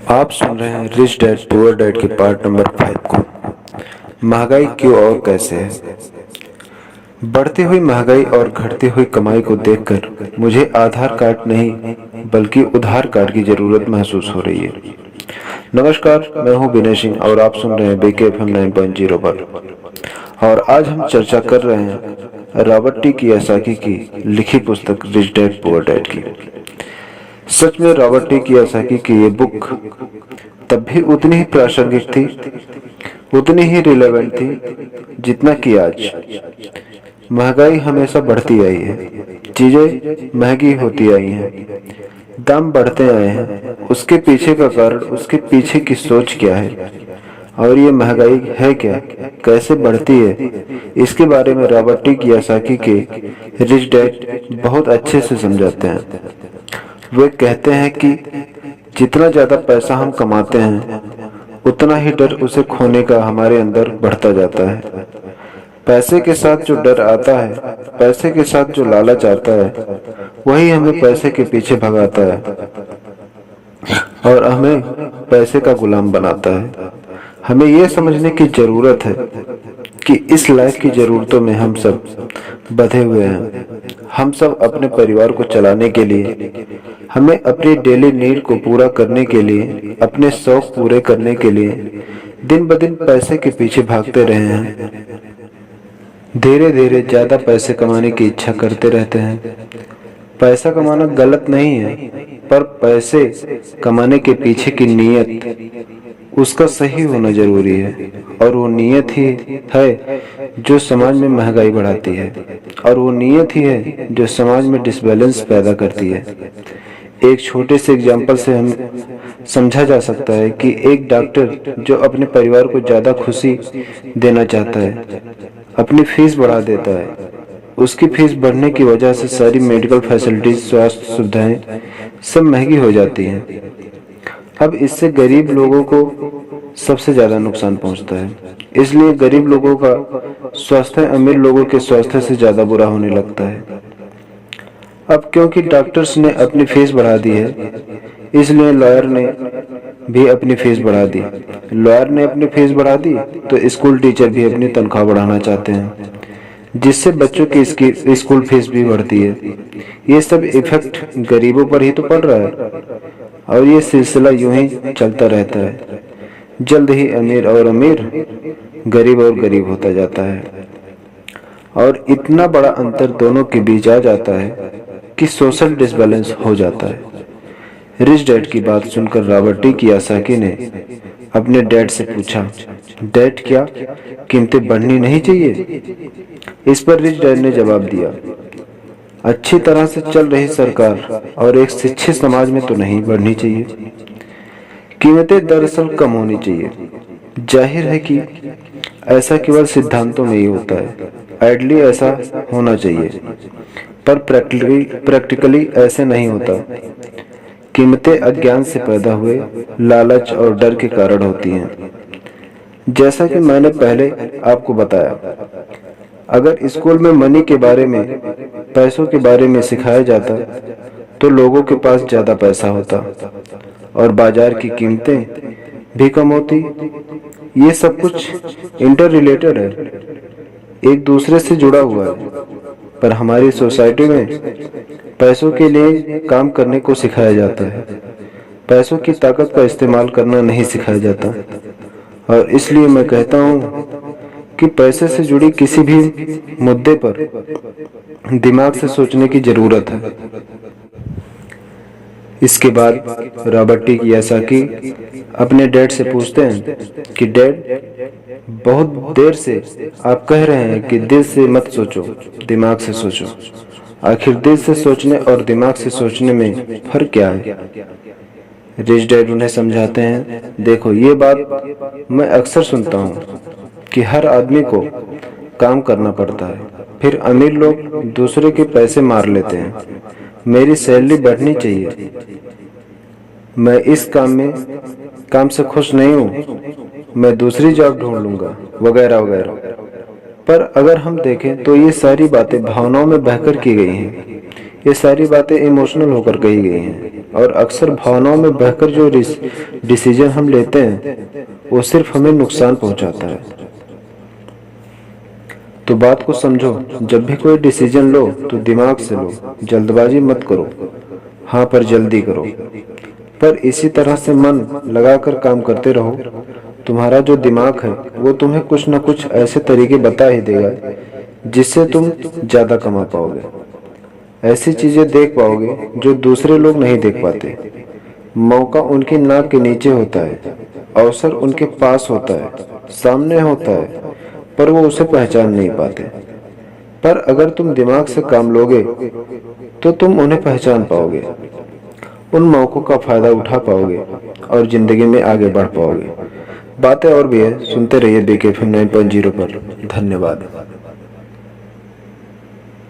आप सुन रहे हैं रिच डैड पुअर डैड के पार्ट नंबर 5 को। महंगाई क्यों और कैसे है। बढ़ती हुई महंगाई और घटती हुई कमाई को देखकर मुझे आधार कार्ड नहीं बल्कि उधार कार्ड की जरूरत महसूस हो रही है। नमस्कार, मैं हूं विनय सिंह और आप सुन रहे हैं BKFM 9.0 पर। और आज हम चर्चा कर रहे हैं रॉबर्ट टी कियोसाकी की लिखी पुस्तक रिच डैड पुअर डैड की। सच में रॉबर्ट टी कियोसाकी की ये बुक तब भी उतनी ही प्रासंगिक थी, उतनी ही रिलेवेंट थी जितना कि आज। महंगाई हमेशा बढ़ती आई है, चीजें महंगी होती आई हैं, दाम बढ़ते आए हैं। उसके पीछे का कारण, उसके पीछे की सोच क्या है और ये महंगाई है क्या, कैसे बढ़ती है, इसके बारे में रॉबर्ट टी कियोसाकी के रिच डैड बहुत अच्छे से समझाते हैं। वे कहते हैं कि जितना ज्यादा पैसा हम कमाते हैं उतना ही डर उसे खोने का हमारे अंदर बढ़ता जाता है। पैसे के साथ जो डर आता है, पैसे के साथ जो लालच आता है, वही हमें पैसे के पीछे भगाता है और हमें पैसे का गुलाम बनाता है। हमें यह समझने की जरूरत है कि इस लाइफ की जरूरतों में हम सब बंधे हुए हैं। हम सब अपने परिवार को चलाने के लिए, हमें अपनी डेली नीड को पूरा करने के लिए, अपने शौक पूरे करने के लिए दिन ब दिन पैसे के पीछे भागते रहे हैं। धीरे धीरे ज्यादा पैसे कमाने की इच्छा करते रहते हैं। पैसा कमाना गलत नहीं है, पर पैसे कमाने के पीछे की नीयत, उसका सही होना जरूरी है। और वो नीयत ही है जो समाज में महंगाई बढ़ाती है, और वो नीयत ही है जो समाज में डिसबैलेंस पैदा करती है। एक छोटे से एग्जाम्पल से हम समझा जा सकता है कि एक डॉक्टर जो अपने परिवार को ज्यादा खुशी देना चाहता है, अपनी फीस बढ़ा देता है। उसकी फीस बढ़ने की वजह से सारी मेडिकल फैसिलिटीज, स्वास्थ्य सुविधाएं सब महंगी हो जाती हैं। अब इससे गरीब लोगों को सबसे ज्यादा नुकसान पहुंचता है। इसलिए गरीब लोगों का स्वास्थ्य अमीर लोगों के स्वास्थ्य से ज्यादा बुरा होने लगता है। अब क्योंकि डॉक्टर्स ने अपनी फीस बढ़ा दी है, इसलिए लॉयर ने भी अपनी फीस बढ़ा दी। लॉयर ने अपनी फीस बढ़ा दी तो स्कूल टीचर भी अपनी तनख्वाह बढ़ाना चाहते हैं, जिससे बच्चों की स्कूल फीस भी बढ़ती है। ये सब इफेक्ट गरीबों पर ही तो पड़ रहा है और ये सिलसिला यूं ही चलता रहता है। जल्द ही अमीर और अमीर, गरीब और गरीब होता जाता है और इतना बड़ा अंतर दोनों के बीच आ जाता है कि सोशल डिसबैलेंस हो जाता है। रिच डैड की बात सुनकर रॉबर्ट टी कियोसाकी ने अपने डैड से पूछा, डैड क्या कीमतें बढ़नी नहीं चाहिए? इस पर रिच डैड ने जवाब दिया, अच्छी तरह से चल रही सरकार और एक शिक्षित समाज में तो नहीं बढ़नी चाहिए। कीमतें दरअसल कम होनी चाहिए। जाहिर है कि ऐसा केवल सिद्धांतों में ही होता है, आइडियली ऐसा होना चाहिए, पर प्रैक्टिकली ऐसे नहीं होता। कीमतें अज्ञान से पैदा हुए लालच और डर के कारण होती हैं। जैसा कि मैंने पहले आपको बताया, अगर स्कूल में मनी के बारे में, पैसों के बारे में सिखाया जाता तो लोगों के पास ज्यादा पैसा होता और बाजार की कीमतें भी कम होती। ये सब कुछ इंटर रिलेटेड है, एक दूसरे से जुड़ा हुआ है। पर हमारी सोसाइटी में पैसों के लिए काम करने को सिखाया जाता है, पैसों की ताकत का इस्तेमाल करना नहीं सिखाया जाता। और इसलिए मैं कहता हूँ कि पैसे से जुड़ी किसी भी मुद्दे पर दिमाग से सोचने की जरूरत है। इसके बाद रॉबर्ट टी कियोसाकी अपने डैड से पूछते हैं कि डैड, बहुत देर से आप कह रहे हैं कि दिल से मत सोचो, दिमाग से सोचो। आखिर दिल से सोचने और दिमाग से सोचने में फर्क क्या है? रिच डैड उन्हें समझाते हैं, देखो ये बात मैं अक्सर सुनता हूँ कि हर आदमी को काम करना पड़ता है, फिर अमीर लोग दूसरे के पैसे मार लेते हैं। मेरी सैलरी बढ़नी चाहिए, मैं इस काम से खुश नहीं हूँ, मैं दूसरी जॉब ढूंढ लूंगा, वगैरह वगैरह। पर अगर हम देखें तो ये सारी बातें भावनाओं में बहकर की गई हैं, ये सारी बातें इमोशनल होकर कही गई हैं। और अक्सर भावनाओं में बहकर जो डिसीजन हम लेते हैं वो सिर्फ हमें नुकसान पहुंचाता है। तो बात को समझो, जब भी कोई डिसीजन लो तो दिमाग से लो, जल्दबाजी मत करो। हाँ, पर जल्दी करो। पर इसी तरह से मन लगाकर काम करते रहो। तुम्हारा जो दिमाग है वो तुम्हें कुछ न कुछ ऐसे तरीके बता ही देगा जिससे तुम ज्यादा कमा पाओगे। ऐसी चीजें देख पाओगे जो दूसरे लोग नहीं देख पाते। मौका उनकी नाक के नीचे होता है, अवसर उनके पास होता है, सामने होता है, पर वो उसे पहचान नहीं पाते। पर अगर तुम दिमाग से काम लोगे तो तुम उन्हें पहचान पाओगे, उन मौकों का फायदा उठा पाओगे और जिंदगी में आगे बढ़ पाओगे। बातें और भी है, सुनते रहिए BK FM 9.0 पर। धन्यवाद।